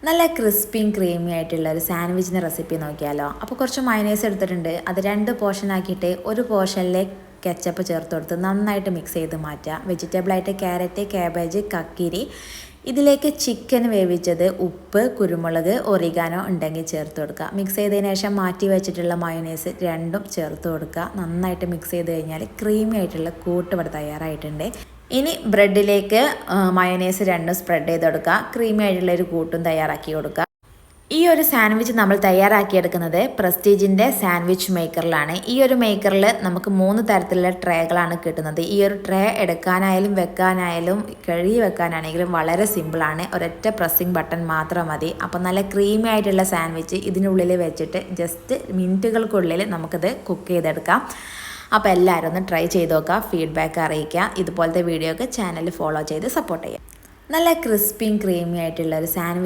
നല്ല ക്രിസ്പിയും ക്രീമി ആയിട്ടുള്ള ഒരു സാൻഡ്വിച്ചിൻ്റെ റെസിപ്പി നോക്കിയാലോ. അപ്പോൾ കുറച്ച് മയനൈസ് എടുത്തിട്ടുണ്ട്. അത് 2 പോർഷൻ ആക്കിയിട്ട് ഒരു പോർഷനിലെ കെച്ചപ്പ് ചേർത്ത് കൊടുത്ത് നന്നായിട്ട് മിക്സ് ചെയ്ത് മാറ്റുക. വെജിറ്റബിളായിട്ട് ക്യാരറ്റ്, കാബേജ്, കക്കിരി, ഇതിലേക്ക് ചിക്കൻ വേവിച്ചത്, ഉപ്പ്, കുരുമുളക്, ഒറിഗാനോ ഉണ്ടെങ്കിൽ ചേർത്ത് കൊടുക്കുക. മിക്സ് ചെയ്തതിന് ശേഷം മാറ്റി വെച്ചിട്ടുള്ള മയോനൈസ് രണ്ടും ചേർത്ത് കൊടുക്കുക. നന്നായിട്ട് മിക്സ് ചെയ്ത് കഴിഞ്ഞാൽ ക്രീമി ആയിട്ടുള്ള കൂട്ട് ഇവിടെ തയ്യാറായിട്ടുണ്ട്. ഇനി ബ്രെഡിലേക്ക് മയോനൈസ് രണ്ടും സ്പ്രെഡ് ചെയ്ത് കൊടുക്കുക. ക്രീമി ആയിട്ടുള്ള ഒരു കൂട്ടും തയ്യാറാക്കി കൊടുക്കുക. ഈ ഒരു സാൻഡ്വിച്ച് നമ്മൾ തയ്യാറാക്കിയെടുക്കുന്നത് പ്രസ്റ്റീജിൻ്റെ സാൻഡ്വിച്ച് മേക്കറിലാണ്. ഈ ഒരു മേക്കറിൽ നമുക്ക് 3 തരത്തിലുള്ള ട്രേകളാണ് കിട്ടുന്നത്. ഈ ഒരു ട്രേ എടുക്കാനായാലും വെക്കാനായാലും കഴുകി വെക്കാനാണെങ്കിലും വളരെ സിമ്പിളാണ്. ഒരൊറ്റ പ്രസ്സിങ് ബട്ടൺ മാത്രം മതി. അപ്പോൾ നല്ല ക്രീമി ആയിട്ടുള്ള സാൻഡ്വിച്ച് ഇതിനുള്ളിൽ വെച്ചിട്ട് ജസ്റ്റ് മിനിറ്റുകൾക്കുള്ളിൽ നമുക്കിത് കുക്ക് ചെയ്തെടുക്കാം. അപ്പോൾ എല്ലാവരും ഒന്ന് ട്രൈ ചെയ്ത് നോക്കുക, ഫീഡ്ബാക്ക് അറിയിക്കുക. ഇതുപോലത്തെ വീഡിയോ ഒക്കെ ചാനൽ ഫോളോ ചെയ്ത് സപ്പോർട്ട് ചെയ്യുക. നല്ല ക്രിസ്പിയും ക്രീമി ആയിട്ടുള്ള ഒരു സാൻഡ്വിച്ച്